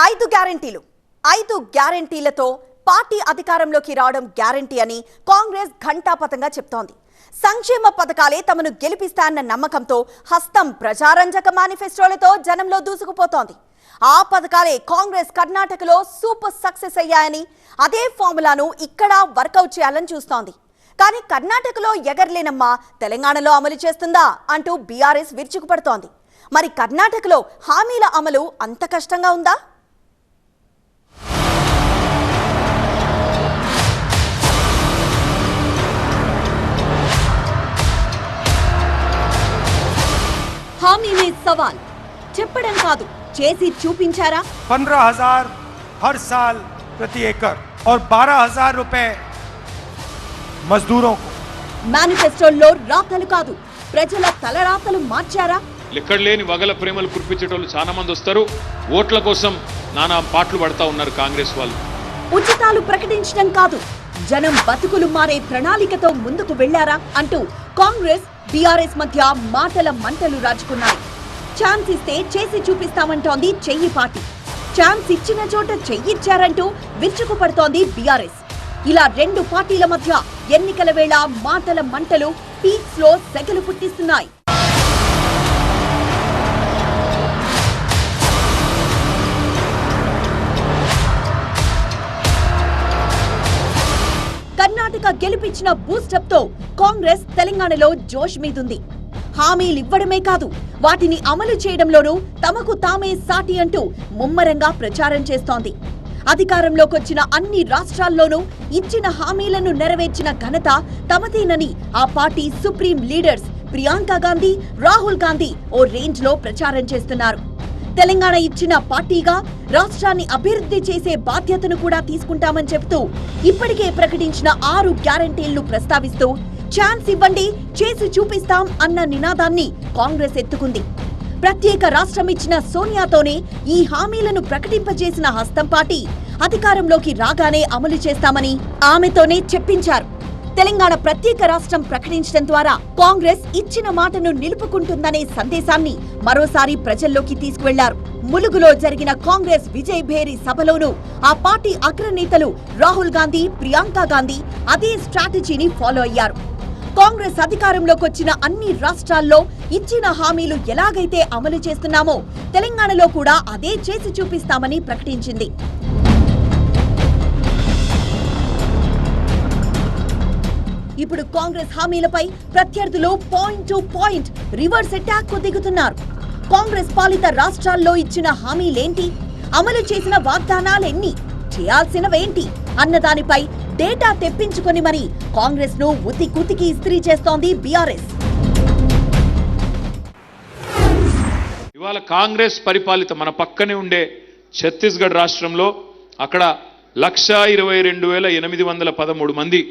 ఐదు గ్యారెంటీలతో పార్టీ అధికారంలోకి రావడం గ్యారెంటీ అని కాంగ్రెస్ ఘంటాపథంగా చెప్తోంది. సంక్షేమ పథకాలే తమను గెలిపిస్తాయన్న నమ్మకంతో హస్తం ప్రజారంజక మేనిఫెస్టోలతో జనంలో దూసుకుపోతోంది. ఆ పథకాలే కాంగ్రెస్ కర్ణాటకలో సూపర్ సక్సెస్ అయ్యాయని, అదే ఫార్ములాను ఇక్కడ వర్కౌట్ చేయాలని చూస్తోంది. కానీ కర్ణాటకలో ఎగర్లేనమ్మా తెలంగాణలో అమలు చేస్తుందా అంటూ బీఆర్ఎస్ విరుచుకుపడుతోంది. మరి కర్ణాటకలో హామీల అమలు అంత కష్టంగా ఉందా? హామీ మే సవాల్ చెప్పడం కాదు, చేసి చూపించారా? 15,000 हर साल प्रति एकड़ और 12,000 रुपए मजदूरों को. మేనిఫెస్టోల్లో రాతలు కాదు, ప్రజల తలరాతలు మార్చారా? లెక్కడలేని వగల ప్రేమలు కురిపించేటోళ్ళు చాలా మంది వస్తారు. ఓట్ల కోసం నానా పాటలు పడతా ఉన్నారు కాంగ్రెస్ వాళ్ళు. ఉచితాలు ప్రకటించడం కాదు, జనం బతుకులు మారే ప్రణాళికతో ముందుకు వెళ్లారా అంటూ కాంగ్రెస్ బీఆర్ఎస్ మధ్య మాటల మంటలు రాజుకున్నాయి. ఛాన్స్ ఇస్తే చేసి చూపిస్తామంటోంది చెయ్యి పార్టీ. ఛాన్స్ ఇచ్చిన చోట చెయ్యిచ్చారంటూ విరుచుకుపడుతోంది బీఆర్ఎస్. ఇలా రెండు పార్టీల మధ్య ఎన్నికల వేళ మాటల మంటలు పీక్స్ లో సెగలు పుట్టిస్తున్నాయి. కర్ణాటక గెలిపించిన బూస్టప్ తో కాంగ్రెస్ తెలంగాణలో జోష్ మీదుంది. హామీలు ఇవ్వడమే కాదు, వాటిని అమలు చేయడంలోనూ తమకు తామే సాటి అంటూ ముమ్మరంగా ప్రచారం చేస్తోంది. అధికారంలోకొచ్చిన అన్ని రాష్ట్రాల్లోనూ ఇచ్చిన హామీలను నెరవేర్చిన ఘనత తమదేనని ఆ party supreme leaders Priyanka Gandhi, Rahul Gandhi ఓ రేంజ్ లో ప్రచారం చేస్తున్నారు. తెలంగాణ ఇచ్చిన పార్టీగా రాష్ట్రాన్ని అభివృద్ధి చేసే బాధ్యతను కూడా తీసుకుంటామని చెబుతూ ఇప్పటికే ప్రకటించిన 6 గ్యారెంటీలను ప్రస్తావిస్తూ ఛాన్స్ ఇవ్వండి, చేసి చూపిస్తాం అన్న నినాదాన్ని కాంగ్రెస్ ఎత్తుకుంది. ప్రత్యేక రాష్ట్రం ఇచ్చిన సోనియాతోనే ఈ హామీలను ప్రకటింపజేసిన హస్తం పార్టీ అధికారంలోకి రాగానే అమలు చేస్తామని ఆమెతోనే చెప్పించారు. తెలంగాణ ప్రత్యేక రాష్ట్రం ప్రకటించడం ద్వారా కాంగ్రెస్ ఇచ్చిన మాటను నిలుపుకుంటుందనే సందేశాన్ని మరోసారి ప్రజల్లోకి తీసుకువెళ్లారు. ములుగులో జరిగిన కాంగ్రెస్ విజయ్ భేరి సభలోనూ ఆ పార్టీ అగ్రనేతలు రాహుల్ గాంధీ, ప్రియాంక గాంధీ అదే స్ట్రాటజీని ఫాలో అయ్యారు. కాంగ్రెస్ అధికారంలోకొచ్చిన అన్ని రాష్ట్రాల్లో ఇచ్చిన హామీలు ఎలాగైతే అమలు చేస్తున్నామో తెలంగాణలో కూడా అదే చేసి చూపిస్తామని ప్రకటించింది. ఇప్పుడు కాంగ్రెస్ హామీలపై ప్రత్యర్థులు point to point reverse attack కు దిగుతున్నారు. కాంగ్రెస్ పాలిత రాష్ట్రాల్లో ఇచ్చిన హామీలేంటి, అమలు చేసిన వాగ్దానాలెన్ని, చేయాల్సినవేంటి అన్న దానిపై డేటా తెప్పించుకొని మరి కాంగ్రెస్ ను ఉతికి ఇస్త్రీ చేస్తోంది బీఆర్ఎస్. ఇవాళ కాంగ్రెస్ పరిపాలిత మన పక్కనే ఉండే ఛత్తీస్గఢ్ రాష్ట్రంలో అక్కడ 1,22,813 మంది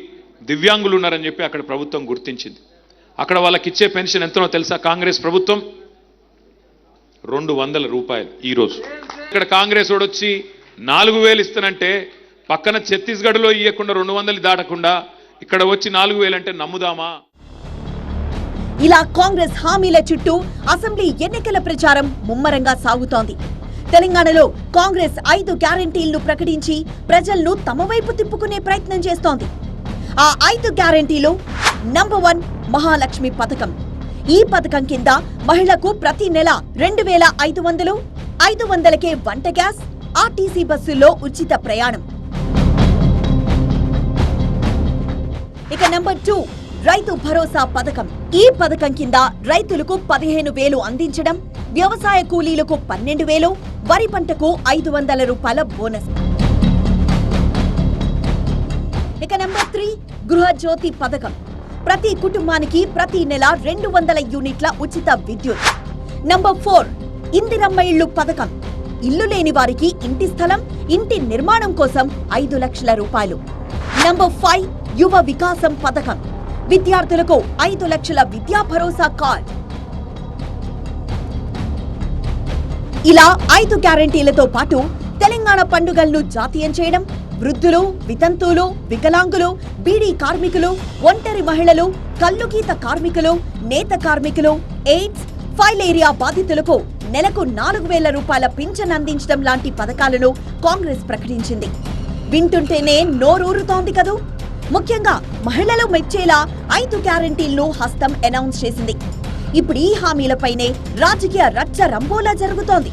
దివ్యాంగులు ఉన్నారని చెప్పి అక్కడ ప్రభుత్వం గుర్తించింది. అక్కడ వాళ్ళకి ఇచ్చే పెన్షన్ ఎంతనో తెలుసా? కాంగ్రెస్ ప్రభుత్వం 200 రూపాయలు ఈరోజు. ఇక్కడ కాంగ్రెస్ వాడు వచ్చి 4,000 ఇస్తానంటే పక్కన ఛత్తీస్గఢ్లో ఇవ్వకుండా 200 దాటకుండా ఇక్కడ వచ్చి 4,000 అంటే నమ్ముదామా? ఇలా కాంగ్రెస్ హామీల చుట్టూ అసెంబ్లీ ఎన్నికల ప్రచారం ముమ్మరంగా సాగుతోంది. తెలంగాణలో కాంగ్రెస్ 5 గ్యారెంటీలను ప్రకటించి ప్రజలను తమ వైపు తిప్పుకునే ప్రయత్నం చేస్తోంది. ఆ 5 గ్యారెంటీలు నంబర్ 1 మహాలక్ష్మి పథకం. ఈ పథకం కింద మహిళకు ప్రతి నెల 2,500, 500కే వంట గ్యాస్, ఆర్టీసీ బస్సుల్లో ఉచిత ప్రయాణం. ఇక నంబర్ 2 రైతు భరోసా పథకం. ఈ పథకం కింద రైతులకు 15,000 అందించడం, వ్యవసాయ కూలీలకు 12,000, వరి పంటకు 500 రూపాయల బోనస్. ఇక నంబర్ 3 గృహజ్యోతి పథకం. ప్రతి కుటుంబానికి ప్రతి నెల 200 యూనిట్ల ఉచిత విద్యుత్. నంబర్ 4 ఇందిరమ్మ ఇళ్లు పథకం. ఇల్లు లేని వారికి ఇంటి స్థలం, ఇంటి నిర్మాణం కోసం 5 లక్షల రూపాయలు. నంబర్ 5 యువ వికాసం పథకం. విద్యార్థులకు 5 లక్షల విద్యా భరోసా కార్డ్. ఇలా 5 గ్యారెంటీలతో పాటు తెలంగాణ పండుగలను జాతీయం చేయడం, వృద్ధులు, వితంతువులు, వికలాంగులు, బీడీ కార్మికులు, ఒంటరి మహిళలు, కల్లుగీత కార్మికులు, నేత కార్మికులు, ఎయిడ్స్, ఫైల్ ఏరియా బాధితులకు నెలకు 4,000 రూపాయల పింఛన్ అందించడం లాంటి పథకాలను కాంగ్రెస్ ప్రకటించింది. వింటుంటేనే నోరూరుతోంది కదూ. ముఖ్యంగా మహిళలు మెచ్చేలా 5 గ్యారెంటీలను హస్తం అనౌన్స్ చేసింది. ఇప్పుడు ఈ హామీలపైనే రాజకీయ రచ్చ రంబోలా జరుగుతోంది.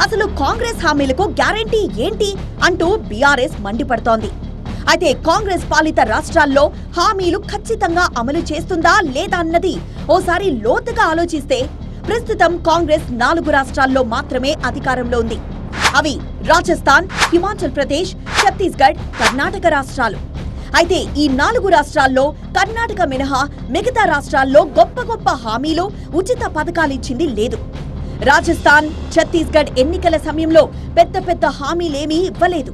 అసలు కాంగ్రెస్ హామీలకు గ్యారెంటీ ఏంటి అంటూ బీఆర్ఎస్ మండిపడుతోంది. అయితే కాంగ్రెస్ పాలిత రాష్ట్రాల్లో హామీలు ఖచ్చితంగా అమలు చేస్తుందా లేదా అన్నది ఓసారి లోతుగా ఆలోచిస్తే ప్రస్తుతం కాంగ్రెస్ 4 రాష్ట్రాల్లో మాత్రమే అధికారంలో ఉంది. అవి రాజస్థాన్, హిమాచల్ ప్రదేశ్, ఛత్తీస్గఢ్, కర్ణాటక రాష్ట్రాలు. అయితే ఈ 4 రాష్ట్రాల్లో కర్ణాటక మినహా మిగతా రాష్ట్రాల్లో గొప్ప గొప్ప హామీలు, ఉచిత పథకాలిచ్చింది లేదు. రాజస్థాన్, ఛత్తీస్గఢ్ ఎన్నికల సమయంలో పెద్ద పెద్ద హామీలేమీ ఇవ్వలేదు.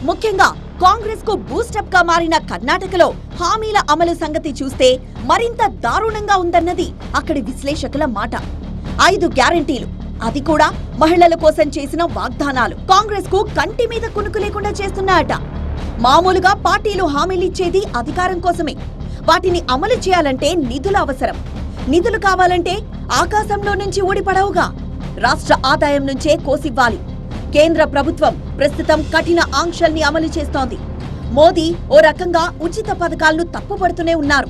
ముఖ్యంగా కాంగ్రెస్ కు బూస్టప్ గా మారిన కర్ణాటకలో హామీల అమలు సంగతి చూస్తే మరింత దారుణంగా ఉందన్నది అక్కడి విశ్లేషకుల మాట. 5 గ్యారెంటీలు, అది కూడా మహిళల కోసం చేసిన వాగ్దానాలు కాంగ్రెస్ కు కంటి మీద కునుకు లేకుండా చేస్తున్నాయట. మామూలుగా పార్టీలు హామీలిచ్చేది అధికారం కోసమే. వాటిని అమలు చేయాలంటే నిధుల అవసరం. నిధులు కావాలంటే ఆకాశంలో నుంచి ఊడిపడవుగా. రాష్ట్ర ఆదాయం నుంచే కోసివ్వాలి. కేంద్ర ప్రభుత్వం ప్రస్తుతం కఠిన ఆంక్షల్ని అమలు చేస్తోంది. మోదీ ఓ రకంగా ఉచిత పథకాలను తప్పుపడుతూనే ఉన్నారు.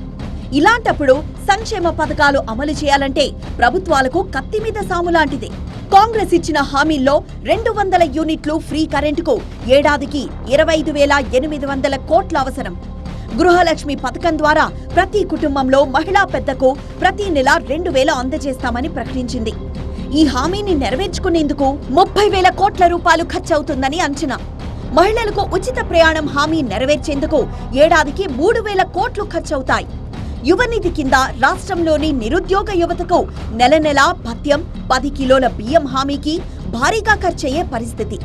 ఇలాంటప్పుడు సంక్షేమ పథకాలు అమలు చేయాలంటే ప్రభుత్వాలకు కత్తి మీద సాము లాంటిదే. కాంగ్రెస్ ఇచ్చిన హామీల్లో 200 యూనిట్లు ఫ్రీ కరెంటుకు ఏడాదికి 25,800 కోట్ల అవసరం. గృహలక్ష్మి పథకం ద్వారా ప్రతి కుటుంబంలో మహిళా పెద్దకు ప్రతి నెల 2,000 అందజేస్తామని ప్రకటించింది. ఈ హామీని నెరవేర్చుకునేందుకు 30,000 కోట్ల రూపాయలు ఖర్చవుతుందని అంచనా. మహిళలకు ఉచిత ప్రయాణం హామీ నెరవేర్చేందుకు ఏడాదికి 3,000 కోట్లు ఖర్చవుతాయి. యువనిధి కింద రాష్ట్రంలోని నిరుద్యోగ యువతకు నెల నెలా భత్యం, 10 కిలోల బియ్యం హామీకి భారీగా ఖర్చయ్యే పరిస్థితి.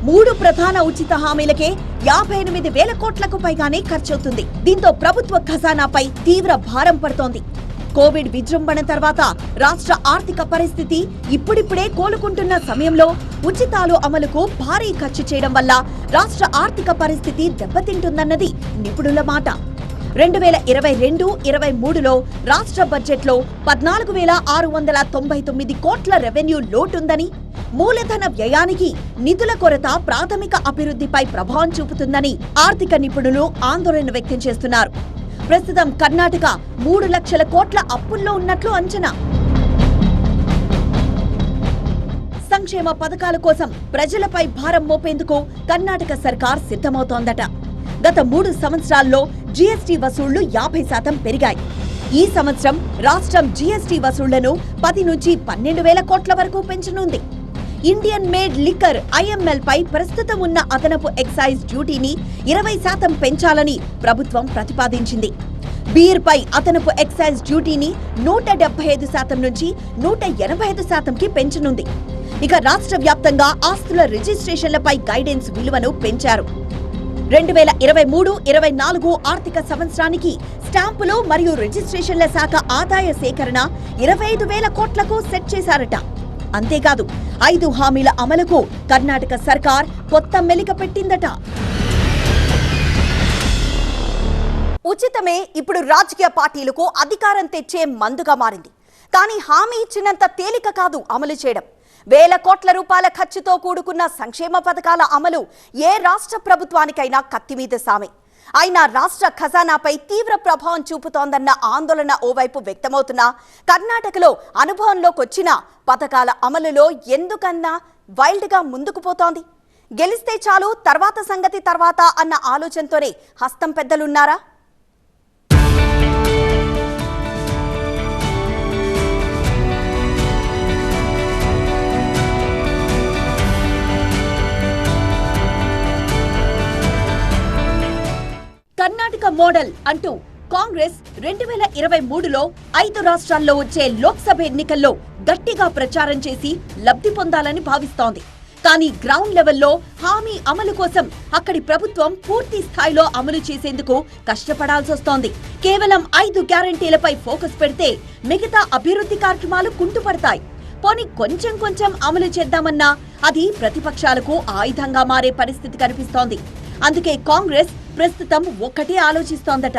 3 ప్రధాన ఉచిత హామీలకే 58,000 కోట్లకు పైగానే ఖర్చవుతుంది. దీంతో ప్రభుత్వ ఖజానాపై తీవ్ర భారం పడుతోంది. కోవిడ్ విజృంభణ తర్వాత రాష్ట్ర ఆర్థిక పరిస్థితి ఇప్పుడిప్పుడే కోలుకుంటున్న సమయంలో ఉచితాలు అమలుకు భారీ ఖర్చు చేయడం వల్ల రాష్ట్ర ఆర్థిక పరిస్థితి దెబ్బతింటుందన్నది నిపుణుల మాట. 2022-23లో రాష్ట్ర బడ్జెట్లో 14,699 కోట్ల రెవెన్యూ లోటుందని, మూలధన వ్యయానికి నిధుల కొరత ప్రాథమిక అభివృద్ధిపై ప్రభావం చూపుతుందని ఆర్థిక నిపుణులు ఆందోళన వ్యక్తం చేస్తున్నారు. ప్రస్తుతం కర్ణాటక 3 లక్షల కోట్ల అప్పుల్లో ఉన్నట్లు అంచనా. సంక్షేమ పథకాల కోసం ప్రజలపై భారం మోపేందుకు కర్ణాటక సర్కార్ సిద్ధమవుతోందట. గత 3 సంవత్సరాల్లో జీఎస్టీ వసూళ్లు 50% పెరిగాయి. ఈ సంవత్సరం రాష్ట్రం జీఎస్టీ వసూళ్లను 10 నుంచి 12,000 కోట్ల వరకు పెంచనుంది. ఇండియన్ మేడ్ లిక్కర్ ఐఎంఎల్ పై ప్రస్తుతం ఉన్న అదనపు ఎక్సైజ్ డ్యూటీని 20% పెంచాలని ప్రభుత్వం ప్రతిపాదించింది. బీర్ పై అదనపు ఎక్సైజ్ డ్యూటీని 175% నుంచి 185%కి పెంచనుంది. ఇక రాష్ట్ర వ్యాప్తంగా ఆస్తుల రిజిస్ట్రేషన్లపై గైడెన్స్ విలువను పెంచారు. 2023-24 ఆర్థిక సంవత్సరానికి స్టాంపులు మరియు రిజిస్ట్రేషన్ల శాఖ ఆదాయ సేకరణ 25,000 కోట్లకు సెట్ చేశారట. అంతేకాదు 5 హామీల అమలుకు కర్ణాటక సర్కార్ కొత్త మెలిక పెట్టిందట. ఉచితమే ఇప్పుడు రాజకీయ పార్టీలకు అధికారం తెచ్చే మందుగా మారింది. కానీ హామీ ఇచ్చినంత తేలిక కాదు అమలు చేయడం. వేల కోట్ల రూపాయల ఖర్చుతో కూడుకున్న సంక్షేమ పథకాల అమలు ఏ రాష్ట్ర ప్రభుత్వానికైనా కత్తి మీద సామే. అయినా రాష్ట్ర ఖజానాపై తీవ్ర ప్రభావం చూపుతోందన్న ఆందోళన ఓవైపు వ్యక్తమవుతున్నా కర్ణాటకలో అనుభవంలోకొచ్చిన పథకాల అమలులో ఎందుకన్నా వైల్డ్గా ముందుకు పోతోంది. గెలిస్తే చాలు, తర్వాత సంగతి తర్వాత అన్న ఆలోచనతోనే హస్తం పెద్దలున్నారా? కర్ణాటక మోడల్ అంటూ కాంగ్రెస్ 2023లో 5 రాష్ట్రాల్లో వచ్చే లోక్సభ ఎన్నికల్లో గట్టిగా ప్రచారం చేసి లబ్ధి పొందాలని భావిస్తోంది. కానీ గ్రౌండ్ లెవెల్లో హామీ అమలు కోసం అక్కడి ప్రభుత్వం పూర్తి స్థాయిలో అమలు చేసేందుకు కష్టపడాల్సొస్తోంది. కేవలం 5 గ్యారెంటీలపై ఫోకస్ పెడితే మిగతా అభివృద్ధి కార్యక్రమాలు కుంటుపడతాయి. పోనీ కొంచెం కొంచెం అమలు చేద్దామన్నా అది ప్రతిపక్షాలకు ఆయుధంగా మారే పరిస్థితి కనిపిస్తోంది. అందుకే కాంగ్రెస్ ప్రస్తుతం ఒక్కటే ఆలోచిస్తోందట,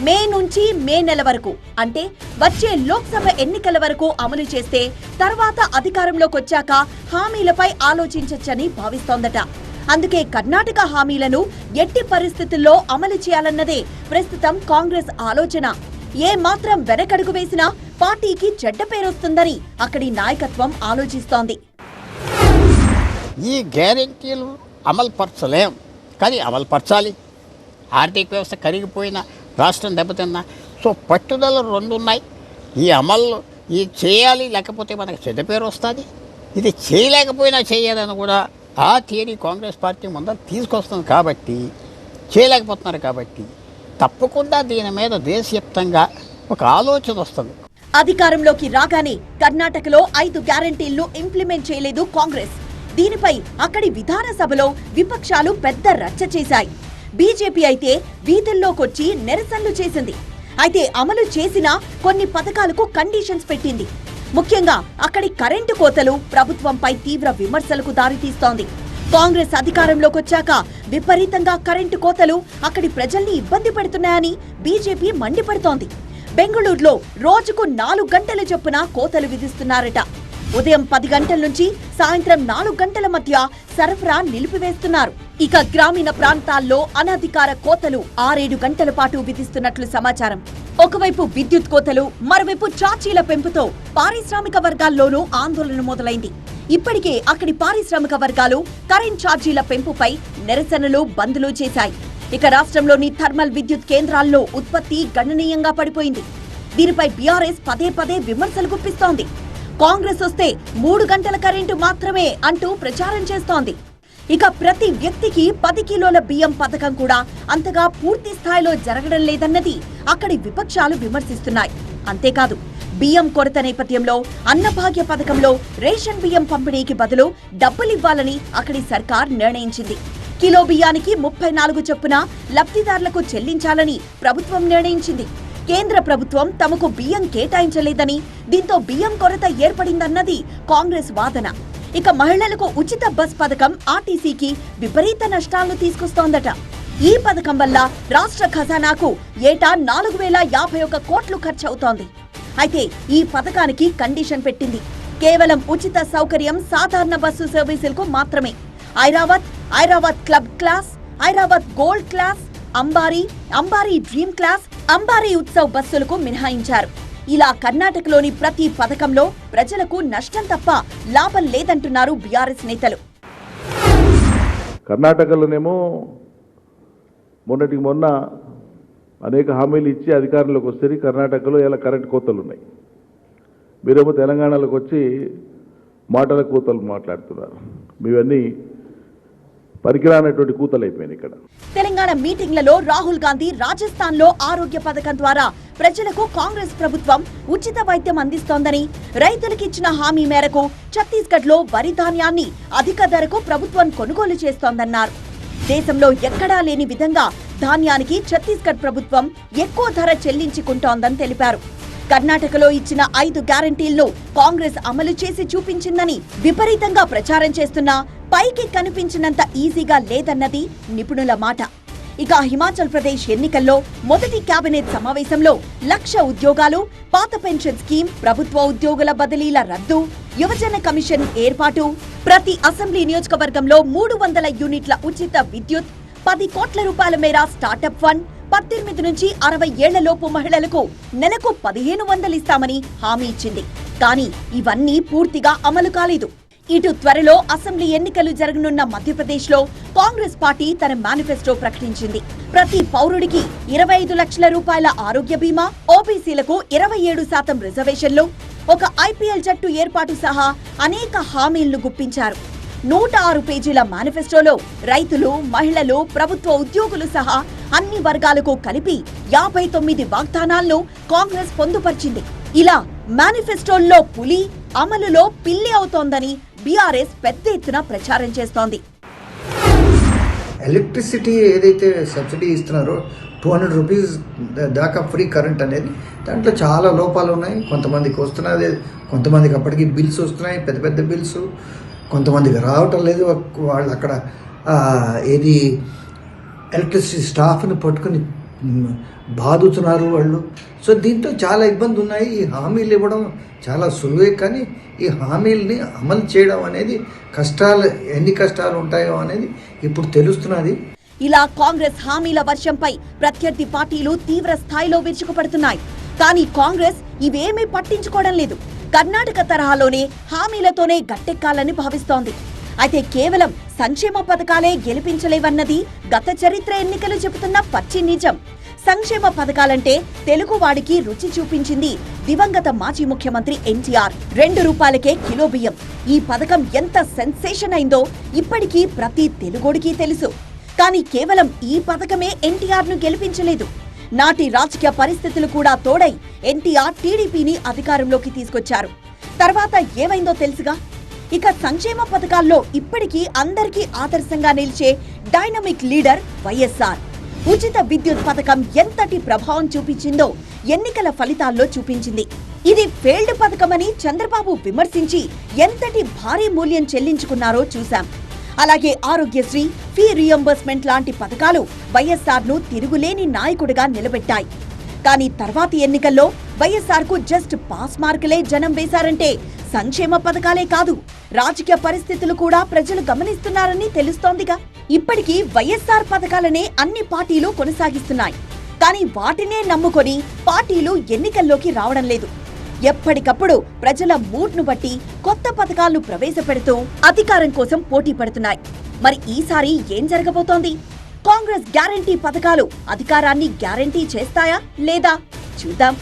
మే నుంచి మే నెల వరకు అంటే వచ్చే లోక్సభ ఎన్నికల వరకు అమలు చేస్తే తర్వాత అధికారంలోకి వచ్చాక హామీలపై ఆలోచించొచ్చని భావిస్తోందట. అందుకే కర్ణాటక హామీలను ఎట్టి పరిస్థితుల్లో అమలు చేయాలన్నదే ప్రస్తుతం కాంగ్రెస్ ఆలోచన. ఏ మాత్రం వెనకడుగు వేసినా పార్టీకి చెడ్డ పేరొస్తుందని అక్కడి నాయకత్వం ఆలోచిస్తోంది. ఈ గ్యారెంటీలు అమలుపరచలేం, కానీ అమలుపరచాలి. ఆర్థిక వ్యవస్థ కరిగిపోయిన, రాష్ట్రం దెబ్బతిన్నా. సో పట్టుదల రెండు ఉన్నాయి. ఈ అమలు ఇది చేయాలి, లేకపోతే మనకు చెడ్డ పేరు వస్తుంది. ఇది చేయలేకపోయినా చేయాలని కూడా ఆ థియరీ కాంగ్రెస్ పార్టీ ముందర తీసుకొస్తుంది. కాబట్టి చేయలేకపోతున్నారు. కాబట్టి తప్పకుండా దీని మీద దేశవ్యాప్తంగా ఒక ఆలోచన వస్తుంది. అధికారంలోకి రాగానే కర్ణాటకలో 5 గ్యారెంటీలను ఇంప్లిమెంట్ చేయలేదు కాంగ్రెస్. దీనిపై అక్కడి విధానసభలో విపక్షాలు పెద్ద రచ్చ చేశాయి. బీజేపీ అయితే వీధుల్లోకొచ్చి నిరసనలు చేసింది. అయితే అమలు చేసిన కొన్ని పథకాలకు కండిషన్స్ పెట్టింది. ముఖ్యంగా అక్కడి కరెంటు కోతలు ప్రభుత్వంపై తీవ్ర విమర్శలకు దారితీస్తోంది. కాంగ్రెస్ అధికారంలోకి వచ్చాక విపరీతంగా కరెంటు కోతలు అక్కడి ప్రజల్ని ఇబ్బంది పెడుతున్నాయని బీజేపీ మండిపడుతోంది. బెంగళూరులో రోజుకు 4 గంటల చొప్పున కోతలు విధిస్తున్నారట. ఉదయం 10 గంటల నుంచి సాయంత్రం 4 గంటల మధ్య సరఫరా నిలిపివేస్తున్నారు. ఇక గ్రామీణ ప్రాంతాల్లో అనధికార కోతలు 6-7 గంటల పాటు విధిస్తున్నట్లు సమాచారం. ఒకవైపు విద్యుత్ కోతలు, మరోవైపు ఛార్జీల పెంపుతో పారిశ్రామిక వర్గాల్లోనూ ఆందోళన మొదలైంది. ఇప్పటికే అక్కడి పారిశ్రామిక వర్గాలు కరెంట్ ఛార్జీల పెంపుపై నిరసనలు, బంద్లు చేశాయి. ఇక రాష్ట్రంలోని థర్మల్ విద్యుత్ కేంద్రాల్లో ఉత్పత్తి గణనీయంగా పడిపోయింది. దీనిపై బీఆర్ఎస్ పదే పదే విమర్శలు గుప్పిస్తోంది. కాంగ్రెస్ వస్తే 3 గంటల కరెంటు మాత్రమే అంటూ ప్రచారం చేస్తోంది. ఇక ప్రతి వ్యక్తికి 10 కిలోల బియ్యం పథకం కూడా అంతగా పూర్తి స్థాయిలో జరగడం లేదన్నది అక్కడి విపక్షాలు విమర్శిస్తున్నాయి. అంతేకాదు, బియ్యం కొరత నేపథ్యంలో అన్నభాగ్య పథకంలో రేషన్ బియ్యం పంపిణీకి బదులు డబ్బులివ్వాలని అక్కడి సర్కార్ నిర్ణయించింది. కిలో బియ్యానికి 34 చొప్పున లబ్ధిదారులకు చెల్లించాలని ప్రభుత్వం నిర్ణయించింది. కేంద్ర ప్రభుత్వం తమకు బియ్యం కేటాయించలేదని, దీంతో బియ్యం కొరత ఏర్పడిందన్నది కాంగ్రెస్ వాదన. ఇక మహిళలకు ఉచిత బస్ పథకం ఆర్టీసీకి విపరీత నష్టాలను తీసుకొస్తోందట. ఈ పథకం వల్ల రాష్ట్ర ఖజానాకు ఏటా 4051 కోట్లు ఖర్చవుతోంది. అయితే ఈ పథకానికి కండిషన్ పెట్టింది. కేవలం ఉచిత సౌకర్యం సాధారణ బస్సు సర్వీసులకు మాత్రమే. Airavat club class, Airavat gold class, Ambari dream class, Ambari Utsav బస్సులకు మినహాయించారు. ఇలా కర్ణాటకలోని ప్రతి పథకంలో ప్రజలకు నష్టం తప్ప లాభం లేదంటున్నారు బీఆర్ఎస్ నేతలు. కర్ణాటకలోనేమో మొన్నటికి మొన్న అనేక హామీలు ఇచ్చి అధికారంలోకి వస్తే కర్ణాటకలో ఇలా కరెంట్ కోతలు ఉన్నాయి. మీరేమో తెలంగాణలోకి వచ్చి మాటల కూతలు మాట్లాడుతున్నారు. మీవన్నీ పరికరానటువంటి కూతలు అయిపోయినాయి. ఇక్కడ తెలంగాణ మీటింగ్లలో రాహుల్ గాంధీ రాజస్థాన్ లో ఆరోగ్య పథకం ద్వారా ప్రజలకు కాంగ్రెస్ ప్రభుత్వం ఉచిత వైద్యం అందిస్తోందని, రైతులకు ఇచ్చిన హామీ మేరకు ఛత్తీస్గఢ్ లో వరి ధాన్యాన్ని అధిక ధరకు ప్రభుత్వం కొనుగోలు చేస్తోందన్నారు. దేశంలో ఎక్కడా లేని విధంగా ధాన్యానికి ఛత్తీస్గఢ్ ప్రభుత్వం ఎక్కువ ధర చెల్లించుకుంటోందని తెలిపారు. కర్ణాటకలో ఇచ్చిన 5 గ్యారెంటీలను కాంగ్రెస్ అమలు చేసి చూపించిందని విపరీతంగా ప్రచారం చేస్తున్నా పైకి కనిపించినంత ఈజీగా లేదన్నది నిపుణుల మాట. ఇక హిమాచల్ ప్రదేశ్ ఎన్నికల్లో మొదటి కేబినెట్ సమావేశంలో 1,00,000 ఉద్యోగాలు, పాత పెన్షన్ స్కీమ్, ప్రభుత్వ ఉద్యోగుల బదిలీల రద్దు, యువజన కమిషన్ ఏర్పాటు, ప్రతి అసెంబ్లీ నియోజకవర్గంలో 300 యూనిట్ల ఉచిత విద్యుత్, 10 కోట్ల రూపాయల మేర స్టార్టప్ ఫండ్, 18 నుంచి 60 ఏళ్లలోపు మహిళలకు నెలకు 1,500 ఇస్తామని హామీ ఇచ్చింది. కానీ ఇవన్నీ పూర్తిగా అమలు కాలేదు. ఇటు త్వరలో అసెంబ్లీ ఎన్నికలు జరగనున్న మధ్యప్రదేశ్లో కాంగ్రెస్ పార్టీ తన మేనిఫెస్టో ప్రకటించింది. ప్రతి పౌరుడికి 25 లక్షల రూపాయల ఆరోగ్య బీమా, ఓబీసీలకు 27% రిజర్వేషన్లు, ఒక ఐపీఎల్ జట్టు ఏర్పాటు సహా అనేక హామీలను గుప్పించారు. 106 పేజీల మేనిఫెస్టోలో రైతులు, మహిళలు, ప్రభుత్వ ఉద్యోగులు సహా అన్ని వర్గాలకు కలిపి 59 వాగ్దానాలను కాంగ్రెస్ పొందుపరిచింది. ఇలా మేనిఫెస్టోల్లో పులి, అమలులో పిల్లి అవుతోందని బీఆర్ఎస్ పెద్ద ఎత్తున ప్రచారం చేస్తోంది. ఎలక్ట్రిసిటీ ఏదైతే సబ్సిడీ ఇస్తున్నారో 200 రూపీస్ దాకా ఫ్రీ కరెంట్ అనేది, దాంట్లో చాలా లోపాలు ఉన్నాయి. కొంతమందికి వస్తున్నది, కొంతమందికి అప్పటికి బిల్స్ వస్తున్నాయి, పెద్ద పెద్ద బిల్స్. కొంతమందికి రావటం లేదు. వాళ్ళు అక్కడ ఏది ఎలక్ట్రిసిటీ స్టాఫ్ని పట్టుకుని బాదుతున్నారు వాళ్ళు. సో దీంతో చాలా ఇబ్బంది ఉన్నాయి. ఈ హామీలు ఇవ్వడం చాలా సులువే, కానీ ఈ హామీల్ని అమలు చేయడం అనేది ఎన్ని కష్టాలు ఉంటాయో అనేది ఇప్పుడు తెలుస్తున్నది. ఇలా కాంగ్రెస్ హామీల వర్షంపై ప్రత్యర్థి పార్టీలు తీవ్ర స్థాయిలో విరుచుకుపడుతున్నాయి. కానీ కాంగ్రెస్ ఇవేమీ పట్టించుకోవడం లేదు. కర్ణాటక తరహాలోనే హామీలతోనే గట్టెక్కాలని భావిస్తోంది. అయితే కేవలం సంక్షేమ పథకాలే గెలిపించలేవన్నది గత చరిత్ర ఎన్నికలు చెబుతున్న పచ్చి నిజం. సంక్షేమ పథకాలంటే తెలుగువాడికి రుచి చూపించింది దివంగత మాజీ ముఖ్యమంత్రి ఎన్టీఆర్. 2 రూపాయలకే కిలో బియ్యం. ఈ పథకం ఎంత సెన్సేషన్ అయిందో ఇప్పటికీ ప్రతి తెలుగోడికి తెలుసు. కానీ కేవలం ఈ పథకమే ఎన్టీఆర్ ను గెలిపించలేదు. నాటి రాజకీయ పరిస్థితులు కూడా తోడై ఎన్టీఆర్ టీడీపీని అధికారంలోకి తీసుకొచ్చారు. తర్వాత ఏమైందో తెలుసుగా. ఇక సంక్షేమ పథకాల్లో ఇప్పటికీ అందరికీ ఆదర్శంగా నిలిచే డైనమిక్ లీడర్ వైఎస్ఆర్. ఉచిత విద్యుత్ పథకం ఎంతటి ప్రభావం చూపించిందో ఎన్నికల ఫలితాల్లో చూపించింది. ఇది ఫెయిల్డ్ పథకమని చంద్రబాబు విమర్శించి ఎంతటి భారీ మూల్యం చెల్లించుకున్నారో చూశాం. అలాగే ఆరోగ్యశ్రీ, ఫీ రియంబర్స్మెంట్ లాంటి పథకాలు వైఎస్ఆర్ ను తిరుగులేని నాయకుడిగా నిలబెట్టాయి. కానీ తర్వాతి ఎన్నికల్లో వైఎస్ఆర్ కు జస్ట్ పాస్ మార్కులే జనం వేశారంటే సంక్షేమ పథకాలే కాదు, రాజకీయ పరిస్థితులు కూడా ప్రజలు గమనిస్తున్నారని తెలుస్తోందిగా. ఇప్పటికీ వైఎస్ఆర్ పథకాలనే అన్ని పార్టీలు కొనసాగిస్తున్నాయి. కానీ వాటినే నమ్ముకొని పార్టీలు ఎన్నికల్లోకి రావడం లేదు. ఎప్పటికప్పుడు ప్రజల మూడ్ను బట్టి కొత్త పథకాలను ప్రవేశపెడుతూ అధికారం కోసం పోటీ పడుతున్నాయి. మరి ఈసారి ఏం జరగబోతోంది? కాంగ్రెస్ గ్యారంటీ పథకాలు అధికారాన్ని గ్యారంటీ చేస్తాయా లేదా చూద్దాం.